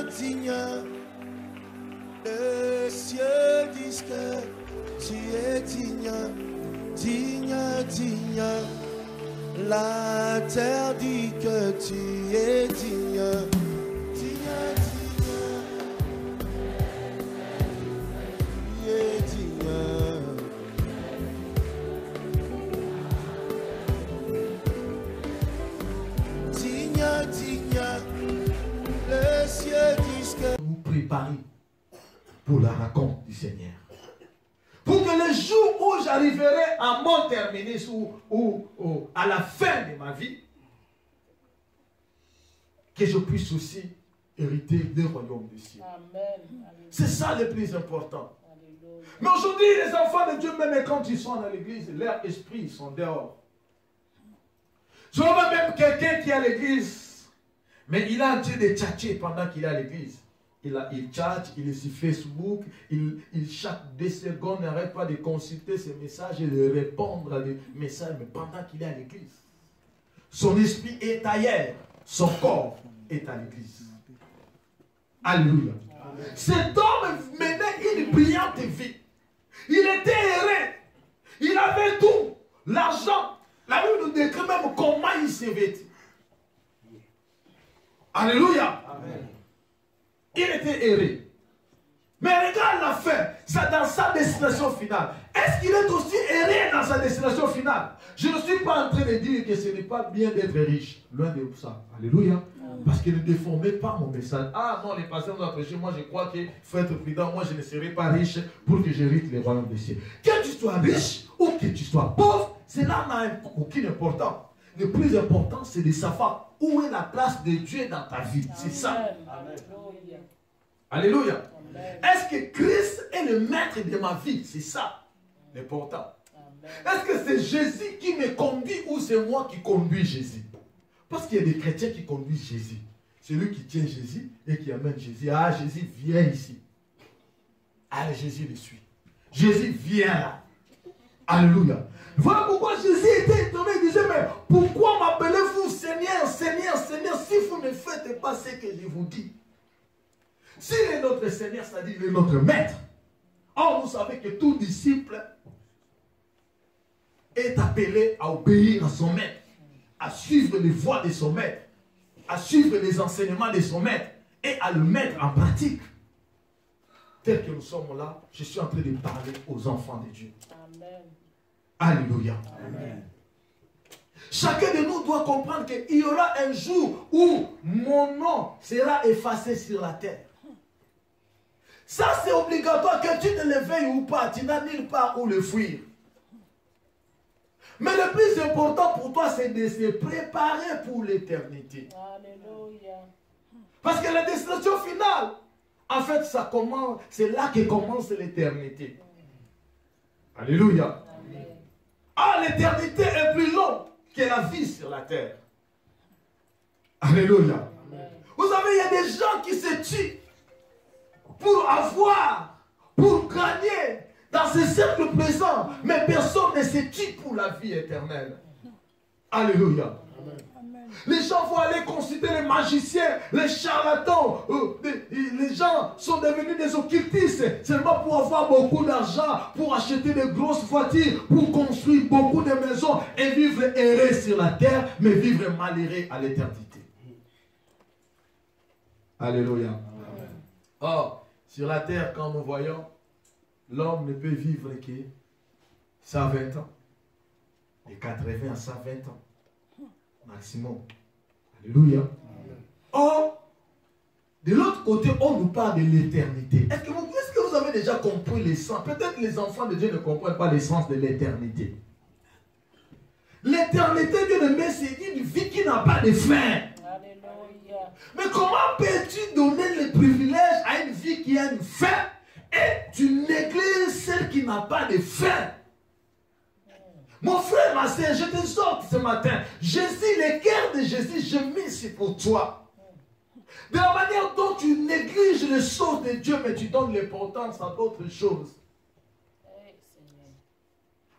digne. Les cieux disent que tu es digne, digne, digne. La terre dit que tu es digne, digne, digne. Tu es digne. Digne, digne. Les cieux disent que vous préparez pour la rencontre du Seigneur. Pour que le jour où j'arriverai à mon terminus ou à la fin de ma vie, que je puisse aussi hériter des royaumes des cieux. C'est ça le plus important. Alléluia. Mais aujourd'hui, les enfants de Dieu, même quand ils sont dans l'église, leur esprit, ils sont dehors. Je vois même quelqu'un qui est à l'église, mais il a en train de tchatcher pendant qu'il est à l'église. Il chatte, il est sur Facebook, il chaque 2 secondes n'arrête pas de consulter ses messages et de répondre à des messages, mais pendant qu'il est à l'église. Son esprit est ailleurs, son corps est à l'église. Alléluia. Cet homme menait une brillante vie. Il était heureux. Il avait tout. L'argent. La Bible nous décrit même comment il s'est vêtu. Alléluia. Amen. Il était heureux. Mais regarde la fin, c'est dans sa destination finale. Est-ce qu'il est aussi heureux dans sa destination finale? Je ne suis pas en train de dire que ce n'est pas bien d'être riche. Loin de ça. Alléluia. Parce qu'il ne déformait pas mon message. Ah non, les pasteurs nous ont prêché. Moi, je crois qu'il faut être prudent. Moi, je ne serai pas riche pour que j'hérite les royaumes des cieux. Que tu sois riche ou que tu sois pauvre, cela n'a aucune importance. Le plus important, c'est de savoir où est la place de Dieu dans ta vie. C'est ça. Amen. Alléluia. Est-ce que Christ est le maître de ma vie? C'est ça l'important. Est-ce que c'est Jésus qui me conduit ou c'est moi qui conduis Jésus? Parce qu'il y a des chrétiens qui conduisent Jésus. C'est lui qui tient Jésus et qui amène Jésus. Ah, Jésus, viens ici. Ah, Jésus le suit. Jésus, viens là. Alléluia. Voilà pourquoi Jésus était étonné. Il disait, mais pourquoi m'appelez-vous Seigneur, Seigneur, Seigneur, si vous ne faites pas ce que je vous dis? S'il est notre Seigneur, c'est-à-dire il est notre maître. Or, vous savez que tout disciple est appelé à obéir à son maître, à suivre les voies de son maître, à suivre les enseignements de son maître et à le mettre en pratique. Tel que nous sommes là, je suis en train de parler aux enfants de Dieu. Amen. Alléluia. Amen. Chacun de nous doit comprendre qu'il y aura un jour où mon nom sera effacé sur la terre. Ça, c'est obligatoire, que tu ne le veuilles ou pas. Tu n'as nulle part où le fuir. Mais le plus important pour toi, c'est de se préparer pour l'éternité. Alléluia. Parce que la destination finale, en fait, ça commence, c'est là que commence l'éternité. Alléluia. Amen. Ah, l'éternité est plus longue que la vie sur la terre. Alléluia. Amen. Vous savez, il y a des gens qui se tuent pour avoir, pour gagner dans ce cercle présent, mais personne ne se tue pour la vie éternelle. Alléluia. Amen. Les gens vont aller consulter les magiciens, les charlatans, les gens sont devenus des occultistes seulement pour avoir beaucoup d'argent, pour acheter de grosses voitures, pour construire beaucoup de maisons et vivre heureux sur la terre, mais vivre malheureux à l'éternité. Alléluia. Amen. Or, sur la terre, quand nous voyons, l'homme ne peut vivre que 120 ans. De 80 à 120 ans. Maximum. Alléluia. Or, de l'autre côté, on nous parle de l'éternité. Est-ce que vous avez déjà compris le sens? Peut-être les enfants de Dieu ne comprennent pas le sens de l'éternité. L'éternité, Dieu le met, c'est une vie qui n'a pas de fin. Mais comment peux-tu donner le privilège à une vie qui a une fin et tu négliges celle qui n'a pas de fin? Mon frère, ma soeur, je te sorte ce matin. Jésus, le cœur de Jésus, je mets c'est pour toi. De la manière dont tu négliges les choses de Dieu, mais tu donnes l'importance à d'autres choses.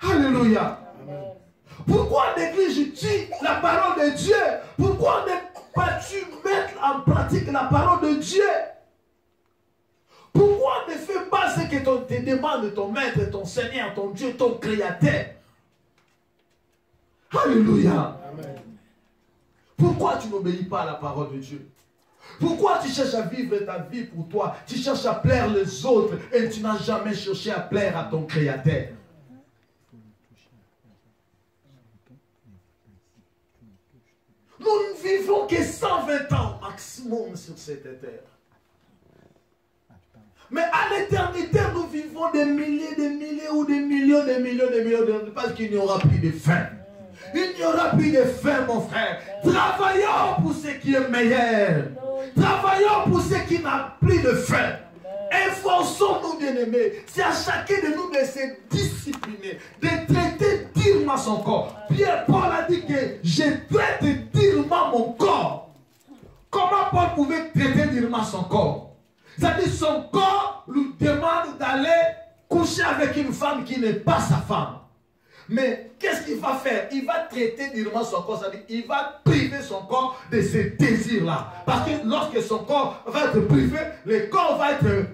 Alléluia. Amen. Pourquoi négliges-tu la parole de Dieu? Pourquoi ne pas-tu mettre en pratique la parole de Dieu? que te demande ton maître, ton Seigneur, ton Dieu, ton Créateur. Alléluia. Amen. Pourquoi tu n'obéis pas à la parole de Dieu? Pourquoi tu cherches à vivre ta vie pour toi? Tu cherches à plaire les autres et tu n'as jamais cherché à plaire à ton Créateur. Nous ne vivons que 120 ans maximum sur cette terre. Mais à l'éternité, nous vivons des milliers ou des millions d'années parce qu'il n'y aura plus de fin. Il n'y aura plus de fin, mon frère. Travaillons pour ce qui est meilleur. Travaillons pour ce qui n'a plus de fin. Efforçons-nous, bien-aimés. C'est à chacun de nous de se discipliner, de traiter dignement son corps. Pierre Paul a dit que je traite dignement mon corps. Comment Paul pouvait traiter dignement son corps? C'est-à-dire son corps lui demande d'aller coucher avec une femme qui n'est pas sa femme. Mais qu'est-ce qu'il va faire? Il va traiter dignement son corps, c'est-à-dire il va priver son corps de ces désirs-là. Parce que lorsque son corps va être privé, le corps va être...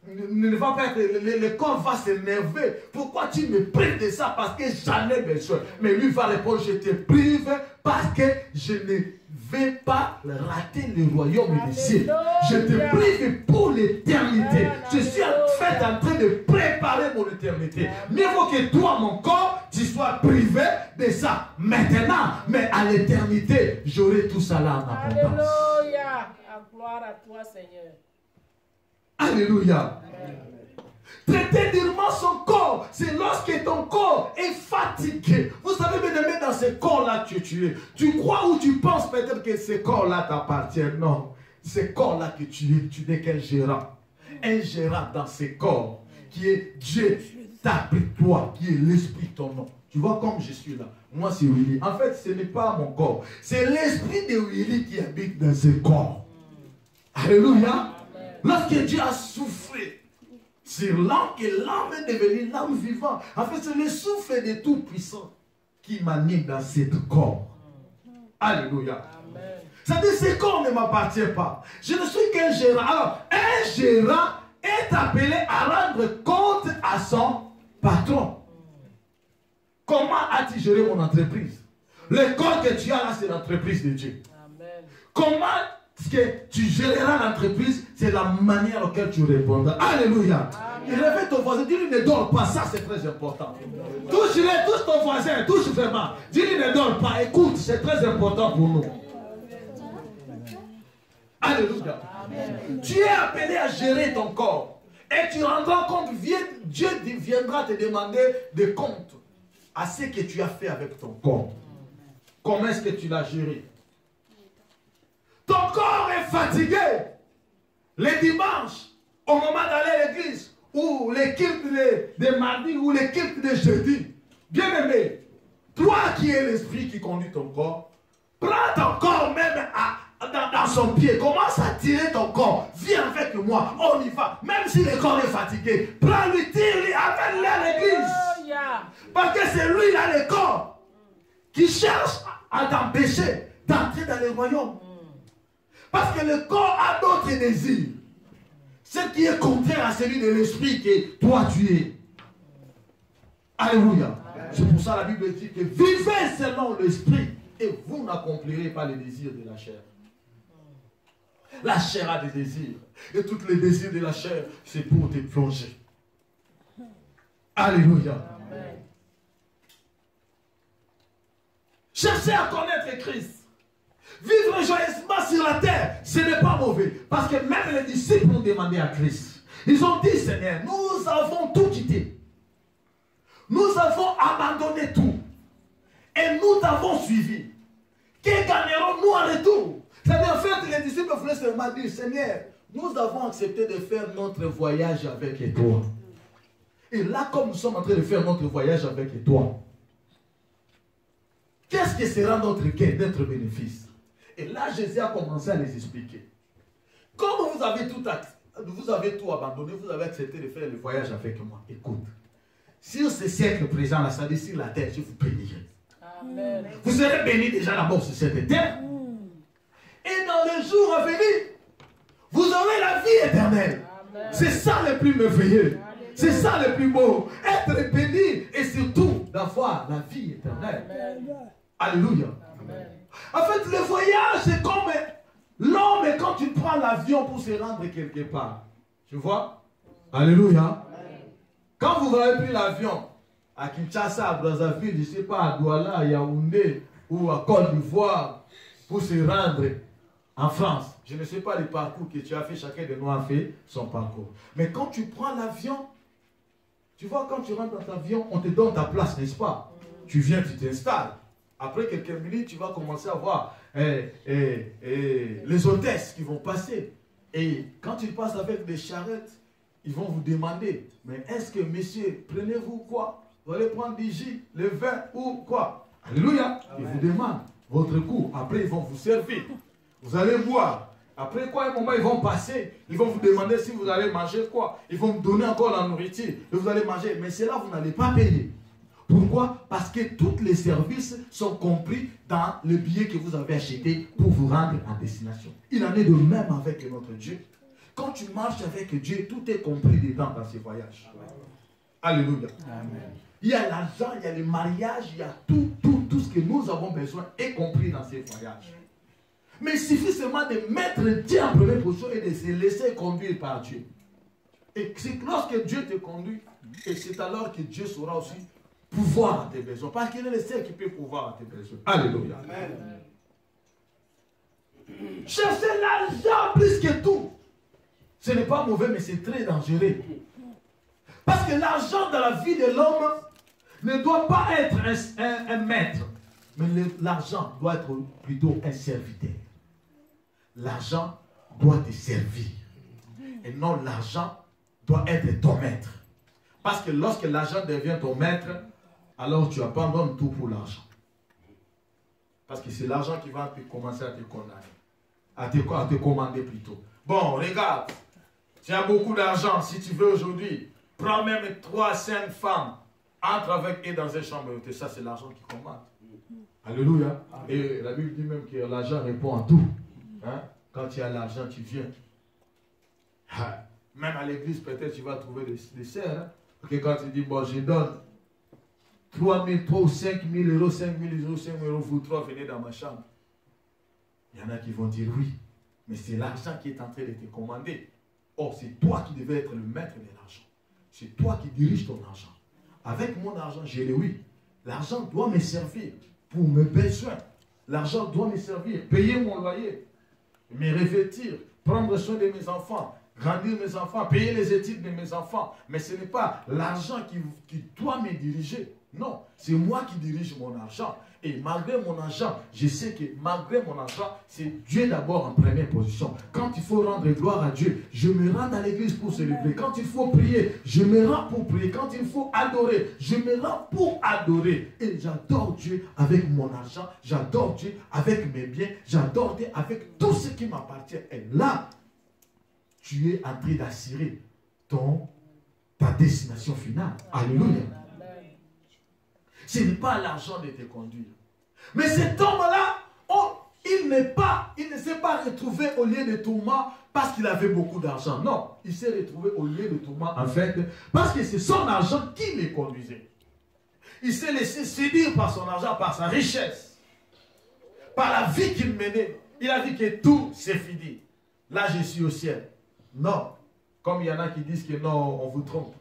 Le corps va s'énerver. Pourquoi tu me prives de ça? Parce que j'en ai besoin. Mais lui va répondre, je te prive parce que je ne vais pas rater le royaume des cieux. Je te prive pour l'éternité. Je suis en fait en train de préparer mon éternité. Mieux vaut que toi, mon corps, tu sois privé de ça maintenant. Mais à l'éternité, j'aurai tout ça là en abondance. Alléluia. Gloire à toi, Seigneur. Alléluia. Traiter durement son corps, c'est lorsque ton corps est fatigué. Vous savez, bien aimé, dans ce corps-là que tu es, tu crois ou tu penses peut-être que ce corps-là t'appartient. Non, ce corps-là que tu n'es qu'un gérant. Un gérant dans ce corps qui est Dieu, t'habite toi, qui est l'esprit ton nom. Tu vois comme je suis là. Moi, c'est Willy. En fait, ce n'est pas mon corps. C'est l'esprit de Willy qui habite dans ce corps. Alléluia. Lorsque Dieu a soufflé sur l'âme, que l'âme est devenue l'âme vivante. En fait, c'est le souffle de Tout-Puissant qui m'anime dans ce corps. Alléluia. C'est-à-dire que ce corps ne m'appartient pas. Je ne suis qu'un gérant. Alors, un gérant est appelé à rendre compte à son patron. Comment as-tu géré mon entreprise? Le corps que tu as là, c'est l'entreprise de Dieu. Amen. Comment ce que tu géreras l'entreprise, c'est la manière laquelle tu répondras. Alléluia. Il réveille ton voisin, dis-lui ne dors pas, ça c'est très important. Touche-le, touche ton voisin, touche vraiment. Dis-lui ne dors pas, écoute, c'est très important pour nous. Alléluia. Tu es appelé à gérer ton corps. Et tu rendras compte, Dieu viendra te demander des comptes à ce que tu as fait avec ton corps. Comment est-ce que tu l'as géré? Ton corps est fatigué. Les dimanches, au moment d'aller à l'église, ou les cultes de mardi, ou les cultes de jeudi. Bien aimé, toi qui es l'esprit qui conduit ton corps, prends ton corps même dans son pied. Commence à tirer ton corps. Viens avec moi, on y va. Même si le corps est fatigué, prends-lui, tire-lui, amène-le à l'église. Parce que c'est lui là, le corps, qui cherche à t'empêcher d'entrer dans le royaume. Parce que le corps a d'autres désirs. Ce qui est contraire à celui de l'esprit que toi tu es. Alléluia. C'est pour ça la Bible dit que vivez selon l'esprit et vous n'accomplirez pas les désirs de la chair. La chair a des désirs. Et tous les désirs de la chair, c'est pour te plonger. Alléluia. Amen. Cherchez à connaître Christ. Vivre joyeusement sur la terre, ce n'est pas mauvais. Parce que même les disciples ont demandé à Christ. Ils ont dit, Seigneur, nous avons tout quitté. Nous avons abandonné tout. Et nous t'avons suivi. Que gagnerons-nous en retour? C'est-à-dire, en fait, les disciples voulaient seulement dire, Seigneur, nous avons accepté de faire notre voyage avec toi. Et là, comme nous sommes en train de faire notre voyage avec toi, qu'est-ce que sera notre gain, notre bénéfice? Et là, Jésus a commencé à les expliquer. Comme vous avez tout abandonné, vous avez accepté de faire le voyage avec moi. Écoute, sur ce siècle présent, là, ça dit sur la terre, je vous bénirai. Amen. Vous serez bénis déjà d'abord sur cette terre. Et dans les jours à venir, vous aurez la vie éternelle. C'est ça le plus merveilleux. C'est ça le plus beau. Être béni et surtout d'avoir la vie éternelle. Alléluia. En fait, le voyage, c'est comme l'homme quand tu prends l'avion pour se rendre quelque part. Tu vois? Alléluia. Quand vous avez pris l'avion à Kinshasa, à Brazzaville, je ne sais pas, à Douala, à Yaoundé ou à Côte d'Ivoire pour se rendre en France. Je ne sais pas les parcours que tu as fait, chacun de nous a fait son parcours. Mais quand tu prends l'avion, tu vois, quand tu rentres dans l'avion, on te donne ta place, n'est-ce pas? Tu viens, tu t'installes. Après quelques minutes, tu vas commencer à voir les hôtesses qui vont passer. Et quand ils passent avec des charrettes, ils vont vous demander, mais est-ce que monsieur, prenez-vous quoi? Vous allez prendre du jus, le vin ou quoi? Alléluia. Ils vous demandent votre coup. Après, ils vont vous servir. Vous allez boire. Après quoi, un moment, ils vont passer. Ils vont vous demander si vous allez manger quoi. Ils vont vous donner encore la nourriture. Et vous allez manger. Mais c'est là vous n'allez pas payer. Pourquoi? Parce que tous les services sont compris dans le billet que vous avez acheté pour vous rendre à destination. Il en est de même avec notre Dieu. Quand tu marches avec Dieu, tout est compris dedans dans ces voyages. Alléluia. Amen. Il y a l'argent, il y a le mariage, il y a tout ce que nous avons besoin est compris dans ces voyages. Mais il suffit seulement de mettre Dieu en première position et de se laisser conduire par Dieu. Et c'est lorsque Dieu te conduit, et c'est alors que Dieu saura aussi pouvoir à tes besoins. Parce qu'il est le seul qui peut pouvoir à tes besoins. Alléluia. Amen. Chercher l'argent plus que tout. Ce n'est pas mauvais, mais c'est très dangereux. Parce que l'argent dans la vie de l'homme ne doit pas être un maître. Mais l'argent doit être plutôt un serviteur. L'argent doit te servir. Et non, l'argent doit être ton maître. Parce que lorsque l'argent devient ton maître, alors tu abandonnes tout pour l'argent. Parce que c'est l'argent qui va commencer à te condamner. À te commander plutôt. Bon, regarde. Tu as beaucoup d'argent. Si tu veux aujourd'hui, prends même 3, 5 femmes. Entre avec eux dans une chambre. Et ça, c'est l'argent qui commande. Alléluia. Et la Bible dit même que l'argent répond à tout. Hein? Quand tu as l'argent, tu viens. Même à l'église, peut-être tu vas trouver des sœurs. Hein? Que quand tu dis, bon, je donne 3 000, 3 ou 5 000 euros, 5 000 euros, 5 000 euros, vous trois venez dans ma chambre. Il y en a qui vont dire oui. Mais c'est l'argent qui est en train de te commander. Or, c'est toi qui devais être le maître de l'argent. C'est toi qui diriges ton argent. Avec mon argent, j'ai le oui. L'argent doit me servir pour mes besoins. L'argent doit me servir. Payer mon loyer. Me revêtir. Prendre soin de mes enfants. Grandir mes enfants. Payer les études de mes enfants. Mais ce n'est pas l'argent qui doit me diriger. Non, c'est moi qui dirige mon argent. Et malgré mon argent, je sais que malgré mon argent, c'est Dieu d'abord en première position. Quand il faut rendre gloire à Dieu, je me rends à l'église pour célébrer. Quand il faut prier, je me rends pour prier. Quand il faut adorer, je me rends pour adorer. Et j'adore Dieu avec mon argent. J'adore Dieu avec mes biens. J'adore Dieu avec tout ce qui m'appartient. Et là, tu es en train d'assurer ta destination finale. Alléluia. Ce n'est pas l'argent de te conduire. Mais cet homme-là, il ne s'est pas retrouvé au lieu de tourment parce qu'il avait beaucoup d'argent. Non, il s'est retrouvé au lieu de tourment en fait parce que c'est son argent qui le conduisait. Il s'est laissé séduire par son argent, par sa richesse, par la vie qu'il menait. Il a dit que tout c'est fini. Là, je suis au ciel. Non, comme il y en a qui disent que non, on vous trompe.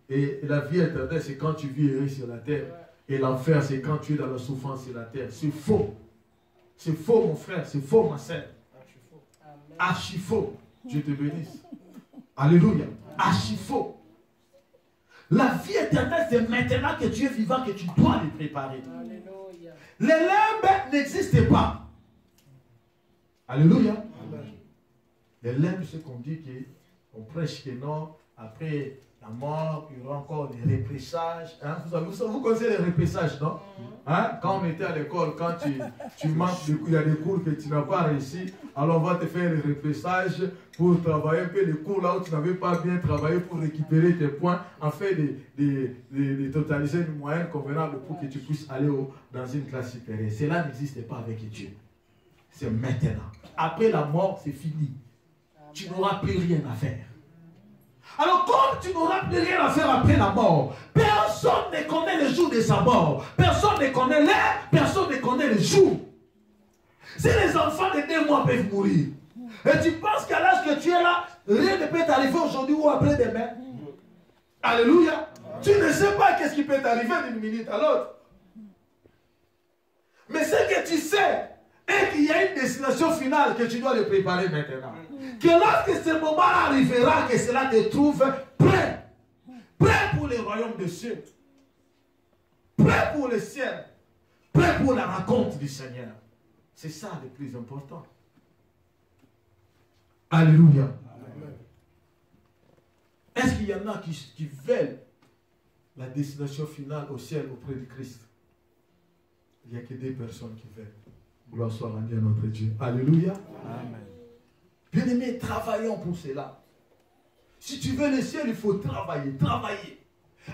Et la vie éternelle, c'est quand tu vis heureux sur la terre. Et l'enfer, c'est quand tu es dans la souffrance sur la terre. C'est faux. C'est faux, mon frère. C'est faux, ma sœur. Archi faux. Dieu te bénisse. Alléluia. Archi faux. La vie éternelle, c'est maintenant que tu es vivant que tu dois les préparer. Alléluia. Les limbes n'existent pas. Alléluia. Amen. Les limbes, c'est qu'on dit qu'on prêche que non, après la mort, il y aura encore des repêchages. Hein? Vous connaissez les repêchages, non? Hein? Quand on était à l'école, quand tu manques de cours, il y a des cours que tu n'as pas réussi, alors on va te faire les repêchages pour travailler un peu les cours là où tu n'avais pas bien travaillé pour récupérer tes points, en fait de totaliser une moyenne convenable pour que tu puisses aller dans une classe supérieure. Cela n'existe pas avec Dieu. C'est maintenant. Après la mort, c'est fini. Tu n'auras plus rien à faire. Alors comme tu n'auras plus rien à faire après la mort, personne ne connaît le jour de sa mort. Personne ne connaît l'heure, personne ne connaît le jour. Si les enfants de 2 mois peuvent mourir, et tu penses qu'à l'âge que tu es là, rien ne peut t'arriver aujourd'hui ou après-demain. Alléluia. Tu ne sais pas qu'est-ce qui peut t'arriver d'une minute à l'autre. Mais ce que tu sais est qu'il y a une destination finale que tu dois le préparer maintenant. Que lorsque ce moment arrivera, que cela te trouve prêt. Prêt pour le royaume des cieux. Prêt pour le ciel. Prêt pour la rencontre du Seigneur. C'est ça le plus important. Alléluia. Est-ce qu'il y en a qui veulent la destination finale au ciel auprès de Christ? Il n'y a que 2 personnes qui veulent. Gloire soit rendue à notre Dieu. Alléluia. Amen. Bien-aimés, travaillons pour cela. Si tu veux le ciel, il faut travailler, travailler.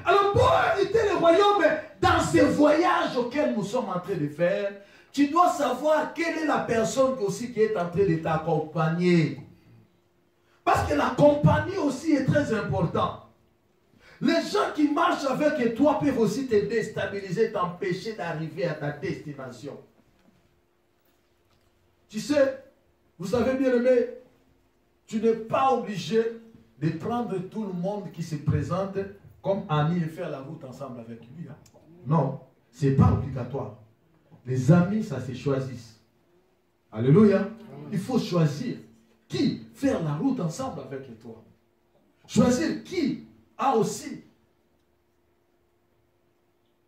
Alors pour habiter le royaume, dans ces voyages auxquels nous sommes en train de faire, tu dois savoir quelle est la personne aussi qui est en train de t'accompagner. Parce que la compagnie aussi est très importante. Les gens qui marchent avec toi peuvent aussi te déstabiliser, t'empêcher d'arriver à ta destination. Tu sais, vous savez bien aimé, tu n'es pas obligé de prendre tout le monde qui se présente comme ami et faire la route ensemble avec lui. Hein? Non, ce n'est pas obligatoire. Les amis, ça se choisit. Alléluia. Il faut choisir qui faire la route ensemble avec toi. Choisir qui a aussi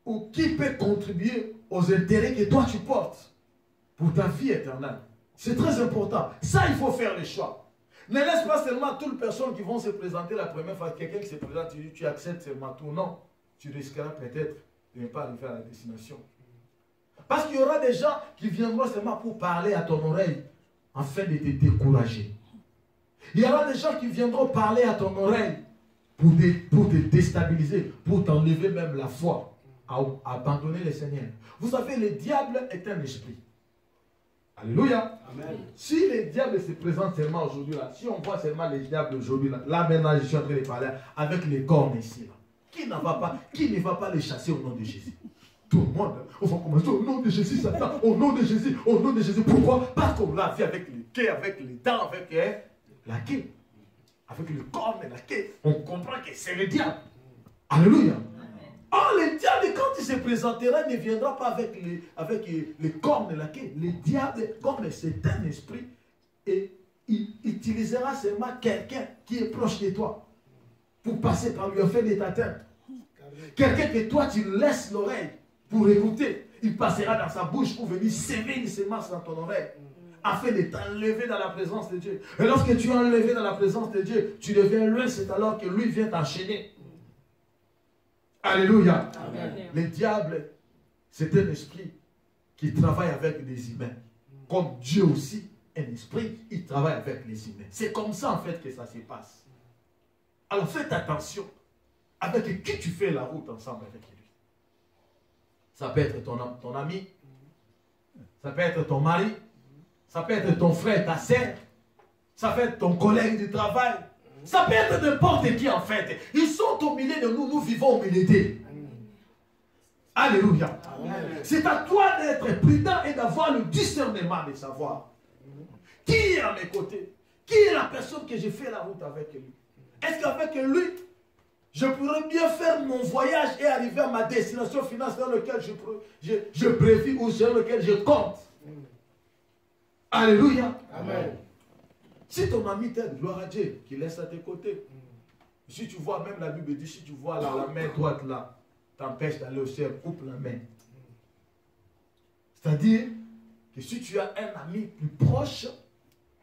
ou qui peut contribuer aux intérêts que toi tu portes pour ta vie éternelle. C'est très important. Ça, il faut faire les choix. Ne laisse pas seulement toutes les personnes qui vont se présenter la première fois. Quelqu'un qui se présente, tu acceptes seulement tout. Non, tu risqueras peut-être de ne pas arriver à la destination. Parce qu'il y aura des gens qui viendront seulement pour parler à ton oreille afin de te décourager. Il y aura des gens qui viendront parler à ton oreille pour te déstabiliser, pour t'enlever même la foi, à abandonner le Seigneur. Vous savez, le diable est un esprit. Alléluia. Amen. Si les diables se présentent seulement aujourd'hui là, si on voit seulement les diables aujourd'hui là maintenant je suis en train de parler avec les cornes ici là, qui ne va pas les chasser au nom de Jésus? Tout le monde, on va commencer au nom de Jésus, Satan, au nom de Jésus, au nom de Jésus. Pourquoi? Parce qu'on l'a vu avec les quais, avec les dents, avec la quai, avec le corps et la quai. On comprend que c'est le diable. Alléluia. Oh, le diable, quand il se présentera, ne viendra pas avec les cornes et la quai. Le diable, comme c'est un esprit, et il utilisera seulement quelqu'un qui est proche de toi pour passer par lui afin de t'atteindre. Quelqu'un que toi, tu laisses l'oreille pour écouter. Il passera dans sa bouche pour venir s'aimer une semence dans ton oreille afin de t'enlever dans la présence de Dieu. Et lorsque tu es enlevé dans la présence de Dieu, tu deviens loin, c'est alors que lui vient t'enchaîner. Alléluia. Amen. Le diable, c'est un esprit qui travaille avec des humains. Comme Dieu aussi, un esprit, il travaille avec les humains. C'est comme ça en fait que ça se passe. Alors faites attention avec qui tu fais la route ensemble avec lui. Ça peut être ton ami, ça peut être ton mari, ça peut être ton frère, ta sœur, ça peut être ton collègue de travail, ça peut être n'importe qui en fait. Ils sont au milieu de nous, nous vivons au milieu d'eux. Alléluia. C'est à toi d'être prudent et d'avoir le discernement de savoir qui est à mes côtés, qui est la personne que j'ai fait la route avec lui. Est-ce qu'avec lui, je pourrais bien faire mon voyage et arriver à ma destination finale dans laquelle je prévis ou sur laquelle je compte. Alléluia. Amen. Si ton ami t'aide, gloire à Dieu, qu'il laisse à tes côtés. Si tu vois, même la Bible dit, si tu vois là, la main droite là, t'empêche d'aller au ciel, coupe la main. C'est-à-dire que si tu as un ami plus proche,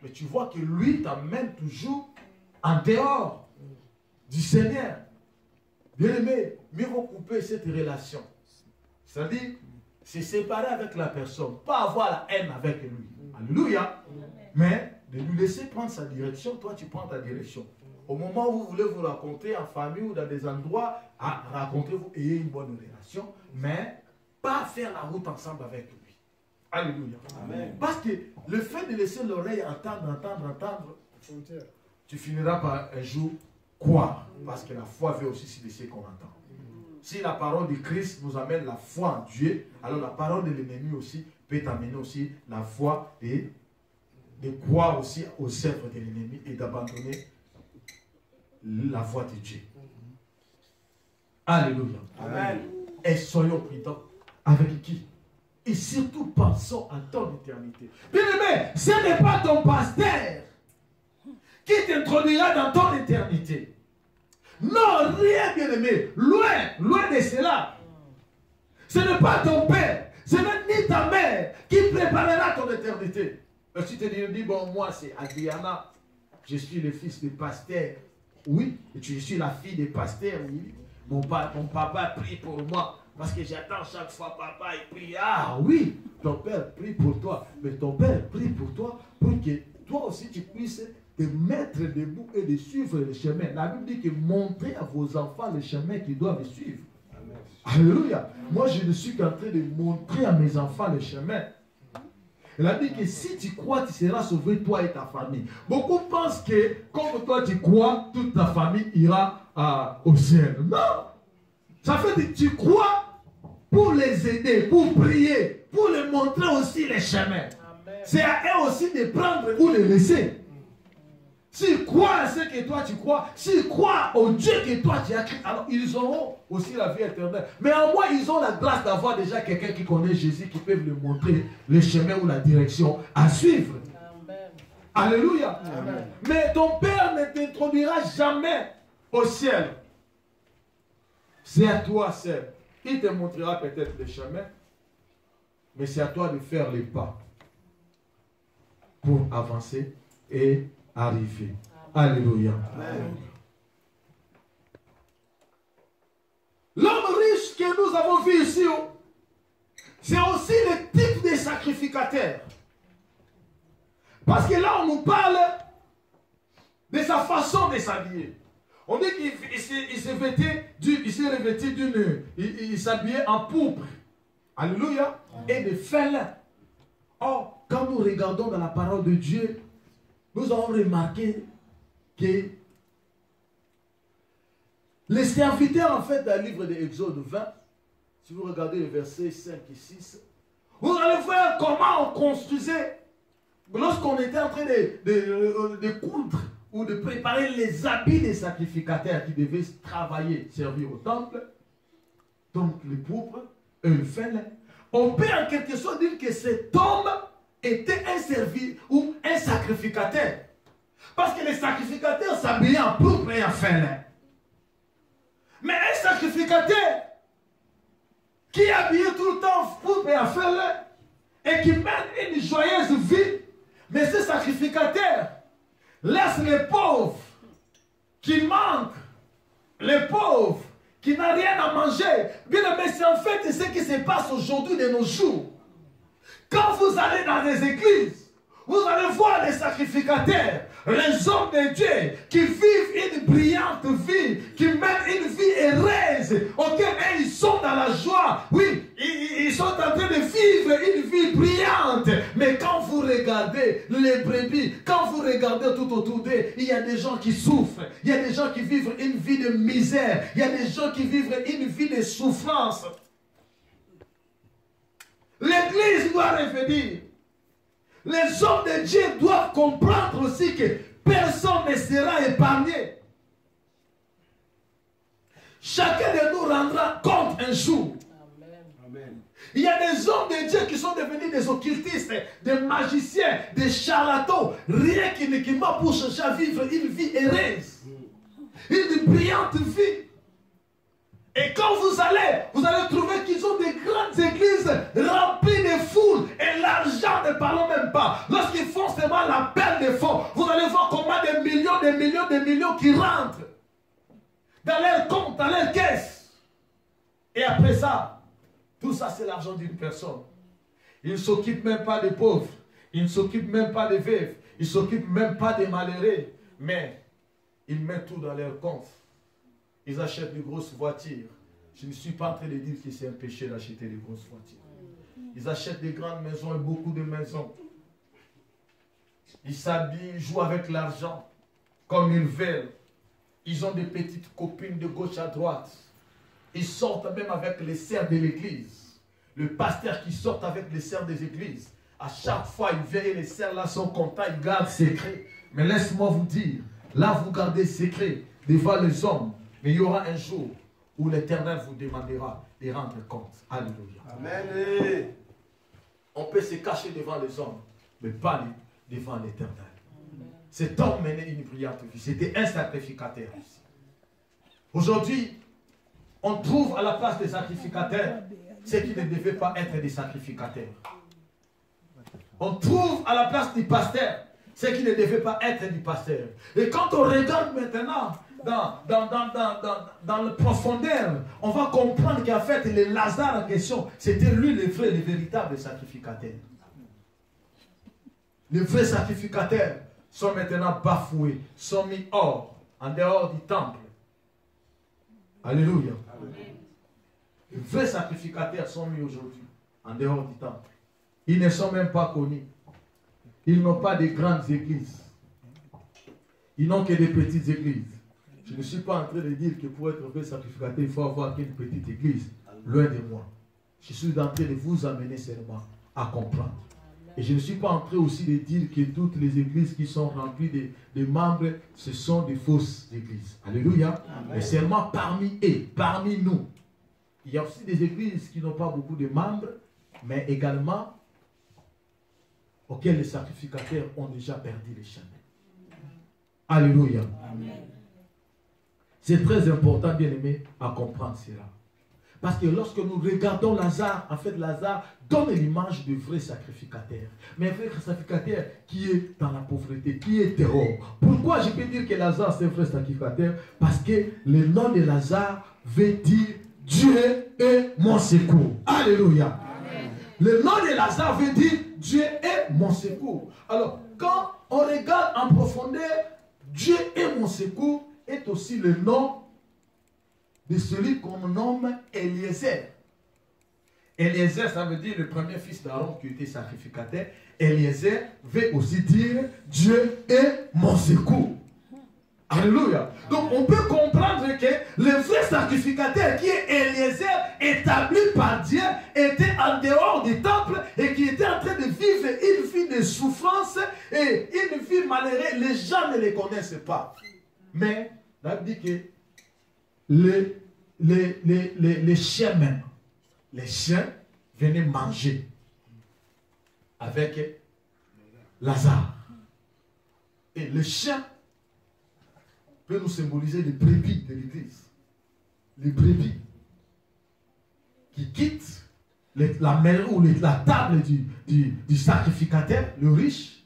mais tu vois que lui t'emmène toujours en dehors du Seigneur, bien aimé, mieux vaut couper cette relation. C'est-à-dire, se séparer avec la personne, pas avoir la haine avec lui. Alléluia. Mais de lui laisser prendre sa direction, toi tu prends ta direction. Au moment où vous voulez vous raconter en famille ou dans des endroits, racontez-vous, ayez une bonne relation, mais pas faire la route ensemble avec lui. Alléluia. Amen. Parce que le fait de laisser l'oreille entendre, tu finiras par un jour croire. Parce que la foi vient aussi sur ce qu'on entend. Si la parole de Christ nous amène la foi en Dieu, alors la parole de l'ennemi aussi peut amener aussi la foi et de croire aussi aux œuvres de l'ennemi et d'abandonner la voie de Dieu. Alléluia. Amen. Et soyons prudents avec qui? Et surtout pensons à ton éternité. Bien-aimé, ce n'est pas ton pasteur qui t'introduira dans ton éternité. Non, rien, bien-aimé. Loin de cela. Ce n'est pas ton père, ce n'est ni ta mère qui préparera ton éternité. Si tu te dis, bon, moi c'est Adriana, je suis le fils du pasteur. Oui, je suis la fille du pasteur, oui. Mon papa prie pour moi. Parce que j'attends chaque fois papa il prie. Ah oui, ton père prie pour toi. Mais ton père prie pour toi pour que toi aussi tu puisses te mettre debout et de suivre le chemin. La Bible dit que montrez à vos enfants le chemin qu'ils doivent suivre. Amen. Alléluia. Moi je ne suis qu'en train de montrer à mes enfants le chemin. Il a dit que si tu crois, tu seras sauvé, toi et ta famille. Beaucoup pensent que, comme toi tu crois, toute ta famille ira au ciel. Non! Ça fait que tu crois pour les aider, pour prier, pour leur montrer aussi les chemins. C'est à eux aussi de prendre ou de laisser. S'ils croient à ce que toi tu crois, s'ils croient au Dieu que toi tu as créé, alors ils auront aussi la vie éternelle. Mais en moi, ils ont la grâce d'avoir déjà quelqu'un qui connaît Jésus, qui peut leur montrer le chemin ou la direction à suivre. Amen. Alléluia. Amen. Mais ton Père ne t'introduira jamais au ciel. C'est à toi seul. Il te montrera peut-être le chemin, mais c'est à toi de faire les pas pour avancer et arriver. Alléluia. Amen. L'homme riche que nous avons vu ici, c'est aussi le type de sacrificateur. Parce que là, on nous parle de sa façon de s'habiller. On dit qu'il s'habillait en pourpre. Alléluia. Et de félin. Or, quand nous regardons dans la parole de Dieu, nous avons remarqué que les serviteurs, en fait, dans le livre de Exode 20, si vous regardez les versets 5 et 6, vous allez voir comment on construisait, lorsqu'on était en train de coudre ou de préparer les habits des sacrificateurs qui devaient travailler, servir au temple, donc les pourpres et le félin. On peut en quelque sorte dire que cet homme était un serviteur ou un sacrificateur. Parce que les sacrificateurs s'habillaient en pourpre et en félin. Mais un sacrificateur qui est habillé tout le temps en pourpre et en félin et qui mène une joyeuse vie, mais ce sacrificateur laisse les pauvres qui manquent, les pauvres qui n'ont rien à manger. Bien aimé, c'est en fait ce qui se passe aujourd'hui de nos jours. Quand vous allez dans les églises, vous allez voir les sacrificateurs, les hommes de Dieu qui vivent une brillante vie, qui mènent une vie heureuse, auquel ils sont dans la joie. Oui, ils sont en train de vivre une vie brillante. Mais quand vous regardez les brebis, quand vous regardez tout autour d'eux, il y a des gens qui souffrent, il y a des gens qui vivent une vie de misère, il y a des gens qui vivent une vie de souffrance. L'Église doit revenir. Les hommes de Dieu doivent comprendre aussi que personne ne sera épargné. Chacun de nous rendra compte un jour. Amen. Il y a des hommes de Dieu qui sont devenus des occultistes, des magiciens, des charlatans, rien qu'uniquement pour chercher à vivre une vie heureuse, une brillante vie. Et quand vous allez trouver qu'ils ont des grandes églises remplies de foules. Et l'argent, ne parlons même pas. Lorsqu'ils font seulement l'appel des fonds, vous allez voir comment des millions qui rentrent dans leur compte, dans leur caisse. Et après ça, tout ça c'est l'argent d'une personne. Ils ne s'occupent même pas des pauvres. Ils ne s'occupent même pas des veuves. Ils ne s'occupent même pas des malheureux. Mais ils mettent tout dans leur compte. Ils achètent de grosses voitures. Je ne suis pas en train de dire que c'est un péché d'acheter des grosses voitures. Ils achètent des grandes maisons et beaucoup de maisons. Ils s'habillent, ils jouent avec l'argent comme ils veulent. Ils ont des petites copines de gauche à droite. Ils sortent même avec les serfs de l'église. Le pasteur qui sort avec les serfs des églises. À chaque fois, il vient et les serfs là sont contents, ils gardent secret. Mais laisse-moi vous dire, là vous gardez secret devant les hommes. Mais il y aura un jour où l'Éternel vous demandera de rendre compte. Alléluia. Amen. On peut se cacher devant les hommes, mais pas devant l'Éternel. Cet homme menait une brillante vie. C'était un sacrificateur aussi. Aujourd'hui, on trouve à la place des sacrificateurs ceux qui ne devaient pas être des sacrificateurs. On trouve à la place du pasteur ceux qui ne devaient pas être du pasteur. Et quand on regarde maintenant dans le profondeur, on va comprendre qu'en fait, le Lazare en question, c'était lui le vrai, le véritable sacrificateur. Les vrais sacrificateurs sont maintenant bafoués, sont mis hors, en dehors du temple. Alléluia. Les vrais sacrificateurs sont mis aujourd'hui, en dehors du temple. Ils ne sont même pas connus. Ils n'ont pas de grandes églises. Ils n'ont que des petites églises. Je ne suis pas en train de dire que pour être vrai sacrificateur, il faut avoir qu'une petite église. Loin de moi. Je suis en train de vous amener seulement à comprendre. Et je ne suis pas en train aussi de dire que toutes les églises qui sont remplies de membres, ce sont des fausses églises. Alléluia. Mais seulement parmi eux, parmi nous. Il y a aussi des églises qui n'ont pas beaucoup de membres, mais également auxquelles les sacrificateurs ont déjà perdu les chemins. Alléluia. C'est très important, bien aimé, à comprendre cela. Parce que lorsque nous regardons Lazare, en fait, Lazare donne l'image de vrai sacrificateur. Mais un vrai sacrificateur qui est dans la pauvreté, qui est terreur. Pourquoi je peux dire que Lazare c'est un vrai sacrificateur? Parce que le nom de Lazare veut dire Dieu est mon secours. Alléluia. Amen. Le nom de Lazare veut dire Dieu est mon secours. Alors, quand on regarde en profondeur, Dieu est mon secours est aussi le nom de celui qu'on nomme Eliezer. Eliezer, ça veut dire le premier fils d'Aaron qui était sacrificateur. Eliezer veut aussi dire Dieu est mon secours. Alléluia. Donc on peut comprendre que le vrai sacrificateur qui est Eliezer, établi par Dieu, était en dehors du temple et qui était en train de vivre une vie de souffrance et une vie malheureuse. Les gens ne les connaissent pas. Mais on dit que les chiens même, les chiens venaient manger avec Lazare. Et le chien peut nous symboliser les brebis de l'église. Les brebis qui quittent la maison ou la table du sacrificateur, le riche,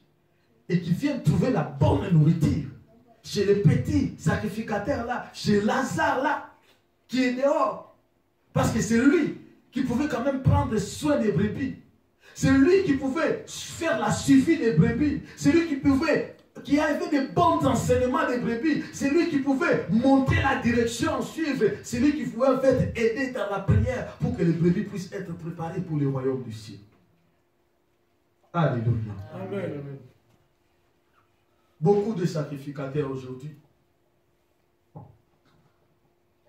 et qui viennent trouver la bonne nourriture chez les petits sacrificateurs là, chez Lazare là, qui est dehors. Parce que c'est lui qui pouvait quand même prendre soin des brebis. C'est lui qui pouvait faire la suivi des brebis. C'est lui qui avait de bons enseignements des brebis. C'est lui qui pouvait montrer la direction, suivre. C'est lui qui pouvait en fait aider dans la prière pour que les brebis puissent être préparées pour le royaume du ciel. Alléluia. Amen. Beaucoup de sacrificateurs aujourd'hui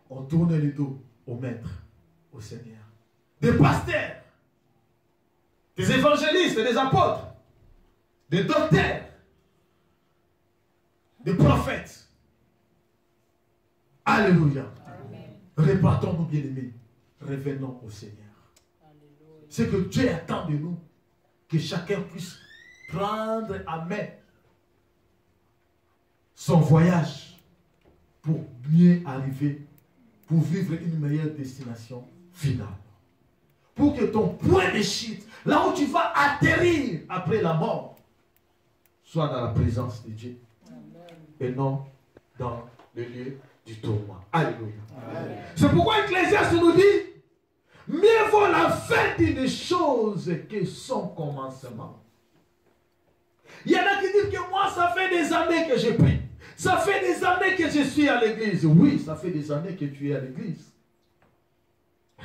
ont tourné le dos au maître, au Seigneur. Des pasteurs, des évangélistes, des apôtres, des docteurs, des prophètes. Alléluia. Répartons-nous, bien-aimés. Revenons au Seigneur. C'est que Dieu attend de nous que chacun puisse prendre à main son voyage pour mieux arriver, pour vivre une meilleure destination finale. Pour que ton point de chute, là où tu vas atterrir après la mort, soit dans la présence de Dieu. Et non dans le lieu du tourment. Alléluia. C'est pourquoi Ecclésiaste nous dit, mieux vaut la fin d'une chose que son commencement. Il y en a qui disent que moi, ça fait des années que je prie. Ça fait des années que je suis à l'église. Oui, ça fait des années que tu es à l'église.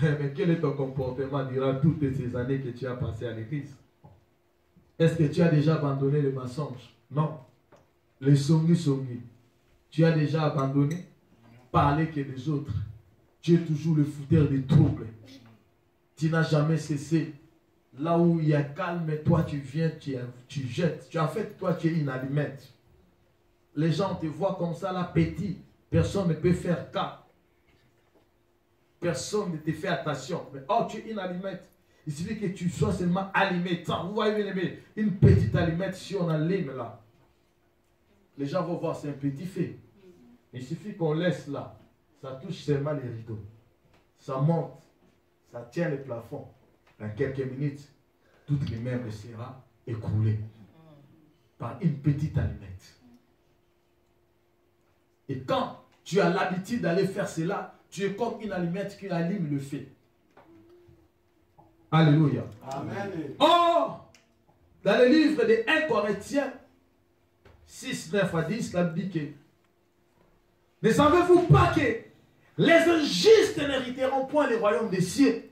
Mais quel est ton comportement durant toutes ces années que tu as passé à l'église? Est-ce que tu as déjà abandonné le mensonge? Non. Le songi. Tu as déjà abandonné? parler que les autres. Tu es toujours le fouteur des troubles. Tu n'as jamais cessé. Là où il y a calme, toi tu viens, tu jettes. En fait, toi tu es une allumette. Les gens te voient comme ça, là, petit. Personne ne peut faire cas. Personne ne te fait attention. Mais oh, tu es une allumette. Il suffit que tu sois seulement allumé. Vous voyez, bien aimé, une petite allumette, si on allume là, les gens vont voir, c'est un petit fait. Il suffit qu'on laisse là. Ça touche seulement les rideaux. Ça monte. Ça tient le plafond. Dans quelques minutes, toute l'immeuble sera écroulée par une petite allumette. Et quand tu as l'habitude d'aller faire cela, tu es comme une allumette qui allume le feu. Alléluia. Amen. Or, dans le livre de 1 Corinthiens 6, 9 à 10, la Bible dit que ne savez-vous pas que les injustes n'hériteront point le royaume des cieux?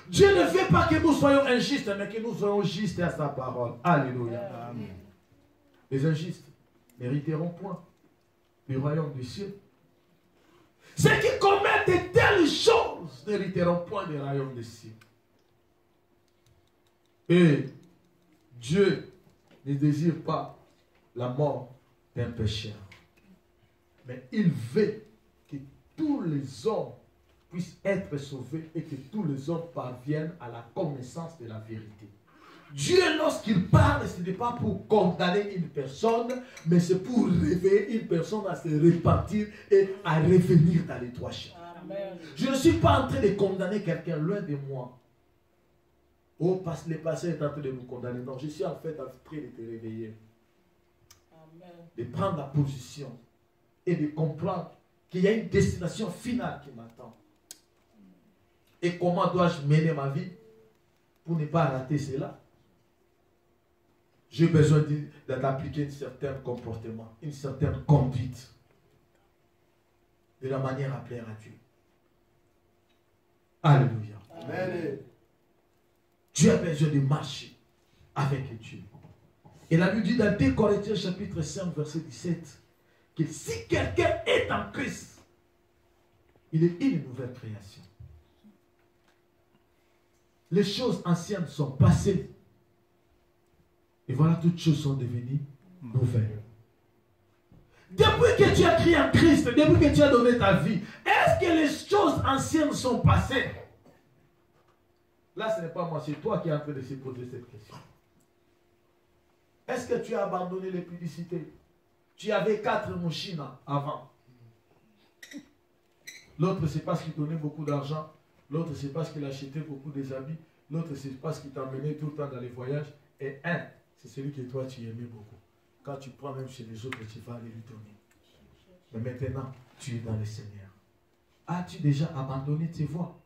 Dieu ne veut pas que nous soyons injustes, mais que nous soyons justes à sa parole. Alléluia. Amen. Les injustes n'hériteront point le royaume des cieux. Ceux qui commettent de telles choses n'hériteront point le royaume des cieux. Et Dieu ne désire pas la mort d'un pécheur. Mais il veut que tous les hommes puissent être sauvés et que tous les hommes parviennent à la connaissance de la vérité. Dieu, lorsqu'il parle, ce n'est pas pour condamner une personne, mais c'est pour réveiller une personne à se repentir et à revenir dans les trois chemins. Amen. Je ne suis pas en train de condamner quelqu'un loin de moi. Oh, parce que le passé est en train de nous condamner. Non, je suis en fait en train de te réveiller. Amen. De prendre la position et de comprendre qu'il y a une destination finale qui m'attend. Et comment dois-je mener ma vie pour ne pas rater cela? J'ai besoin d'appliquer un certain comportement, une certaine conduite, de la manière à plaire à Dieu. Alléluia. Amen. Tu as besoin de marcher avec Dieu. Et la Bible dit dans 2 Corinthiens chapitre 5 verset 17 que si quelqu'un est en Christ, il est une nouvelle création. Les choses anciennes sont passées. Et voilà, toutes choses sont devenues nouvelles. Depuis que tu as crié en Christ, depuis que tu as donné ta vie, est-ce que les choses anciennes sont passées? Là, ce n'est pas moi, c'est toi qui es en train de se poser cette question. Est-ce que tu as abandonné les publicités? Tu avais 4 mouchines avant. L'autre, c'est parce qu'il donnait beaucoup d'argent. L'autre, c'est parce qu'il achetait beaucoup des habits. L'autre, c'est parce qu'il t'emmenait tout le temps dans les voyages. Et un, c'est celui que toi, tu aimais beaucoup. Quand tu prends même chez les autres, tu vas aller lui donner. Mais maintenant, tu es dans le Seigneur. As-tu déjà abandonné tes voies?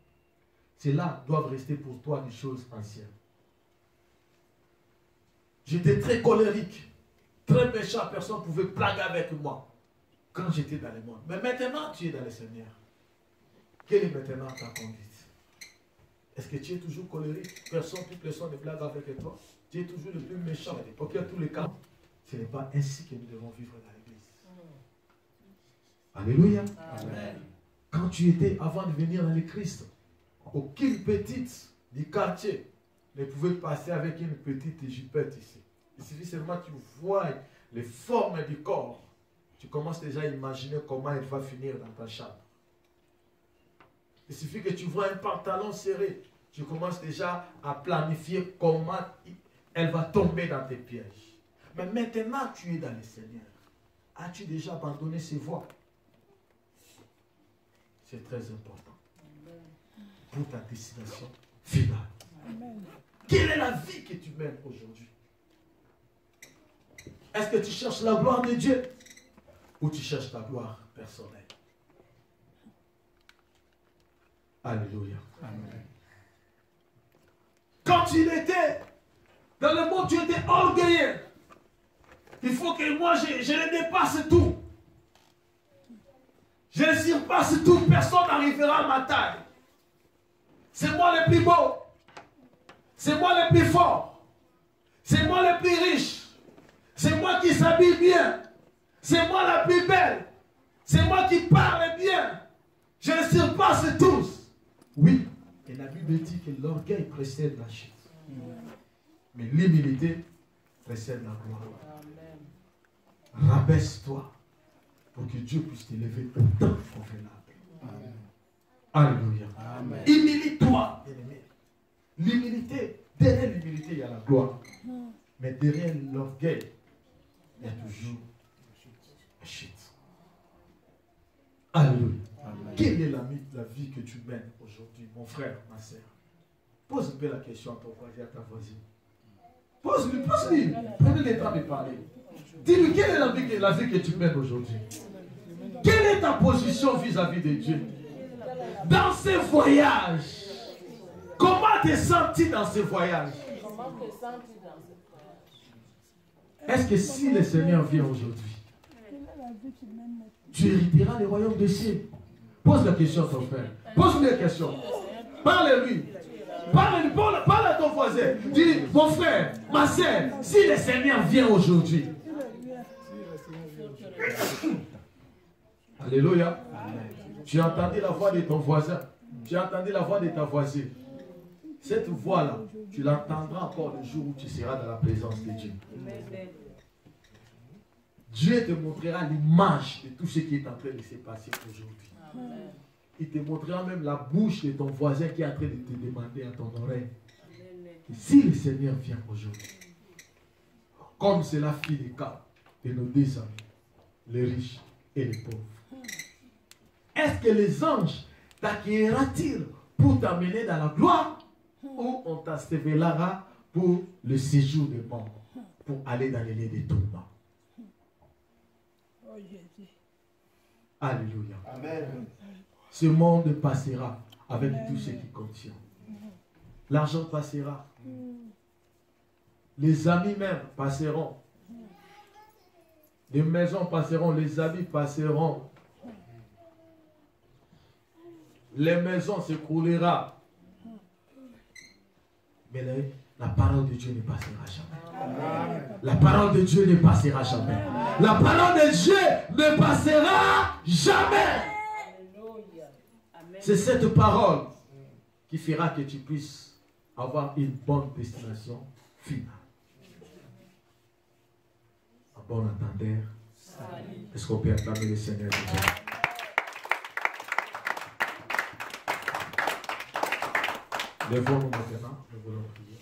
Celles-là doivent rester pour toi des choses anciennes. J'étais très colérique, très méchant. Personne ne pouvait plaguer avec moi quand j'étais dans le monde. Mais maintenant, tu es dans le Seigneur. Quelle est maintenant ta conduite? Est-ce que tu es toujours colérique? Toute personne ne blague avec toi. Tu es toujours le plus méchant. Auquel tous les cas, ce n'est pas ainsi que nous devons vivre dans l'église. Alléluia. Amen. Quand tu étais, avant de venir dans le Christ, aucune petite du quartier ne pouvait passer avec une petite jupette ici. Il suffit seulement que tu vois les formes du corps. Tu commences déjà à imaginer comment elle va finir dans ta chambre. Il suffit que tu vois un pantalon serré. Tu commences déjà à planifier comment elle va tomber dans tes pièges. Mais maintenant, tu es dans le Seigneur. As-tu déjà abandonné ses voies? C'est très important pour ta destination finale. Amen. Quelle est la vie que tu mènes aujourd'hui? Est-ce que tu cherches la gloire de Dieu ou tu cherches ta gloire personnelle? Alléluia. Amen. Quand il était dans le monde, tu étais orgueilleux. Il faut que moi, je le dépasse tout. Je ne surpasse tout. Personne n'arrivera à ma taille. C'est moi le plus beau. C'est moi le plus fort. C'est moi le plus riche. C'est moi qui s'habille bien. C'est moi la plus belle. C'est moi qui parle bien. Je ne surpasse tous. Oui. Et la Bible dit que l'orgueil précède la chute. Mais l'humilité précède la gloire. Rabaisse-toi pour que Dieu puisse t'élever au temps convenable. Alléluia. Humilie-toi, bien-aimé. L'humilité, derrière l'humilité, il y a la gloire. Mais derrière l'orgueil, il y a toujours la chute. Alléluia. Quelle est la vie que tu mènes aujourd'hui, mon frère, ma soeur? Pose un peu la question à ton voisin, à ta voisine. Pose-lui. Prenez le temps de parler. Dis-lui, quelle est la vie que tu mènes aujourd'hui? Quelle est ta position vis-à-vis de Dieu? Dans ces voyages, comment te sens-tu dans ces voyages? Est-ce que si le Seigneur vient aujourd'hui, tu hériteras le royaume des cieux? Pose la question à ton frère. Pose-lui la question. Parle-lui. Parle à ton voisin. Dis, mon frère, ma soeur, si le Seigneur vient aujourd'hui. Alléluia. Tu as entendu la voix de ton voisin. Tu as entendu la voix de ta voisine. Cette voix-là, tu l'entendras encore le jour où tu seras dans la présence de Dieu. Dieu te montrera l'image de tout ce qui est en train de se passer aujourd'hui. Il te montrera même la bouche de ton voisin qui est en train de te demander à ton oreille. Et si le Seigneur vient aujourd'hui, comme cela fit le cas de nos deux amis, les riches et les pauvres, est-ce que les anges t'accueilleront-ils pour t'amener dans la gloire ou on t'ensevelera pour le séjour des morts, pour aller dans les lieux des tourments? Alléluia. Amen. Ce monde passera avec tout ce qui contient. L'argent passera. Les amis même passeront. Les maisons passeront. Les habits passeront. Les maisons s'écrouleront. Mais la parole de Dieu ne passera jamais. La parole de Dieu ne passera jamais. La parole de Dieu ne passera jamais. C'est cette parole qui fera que tu puisses avoir une bonne destination finale. Un bon entendeur. Est-ce qu'on peut acclamer le Seigneur? Lèvons-nous maintenant, nous voulons prier.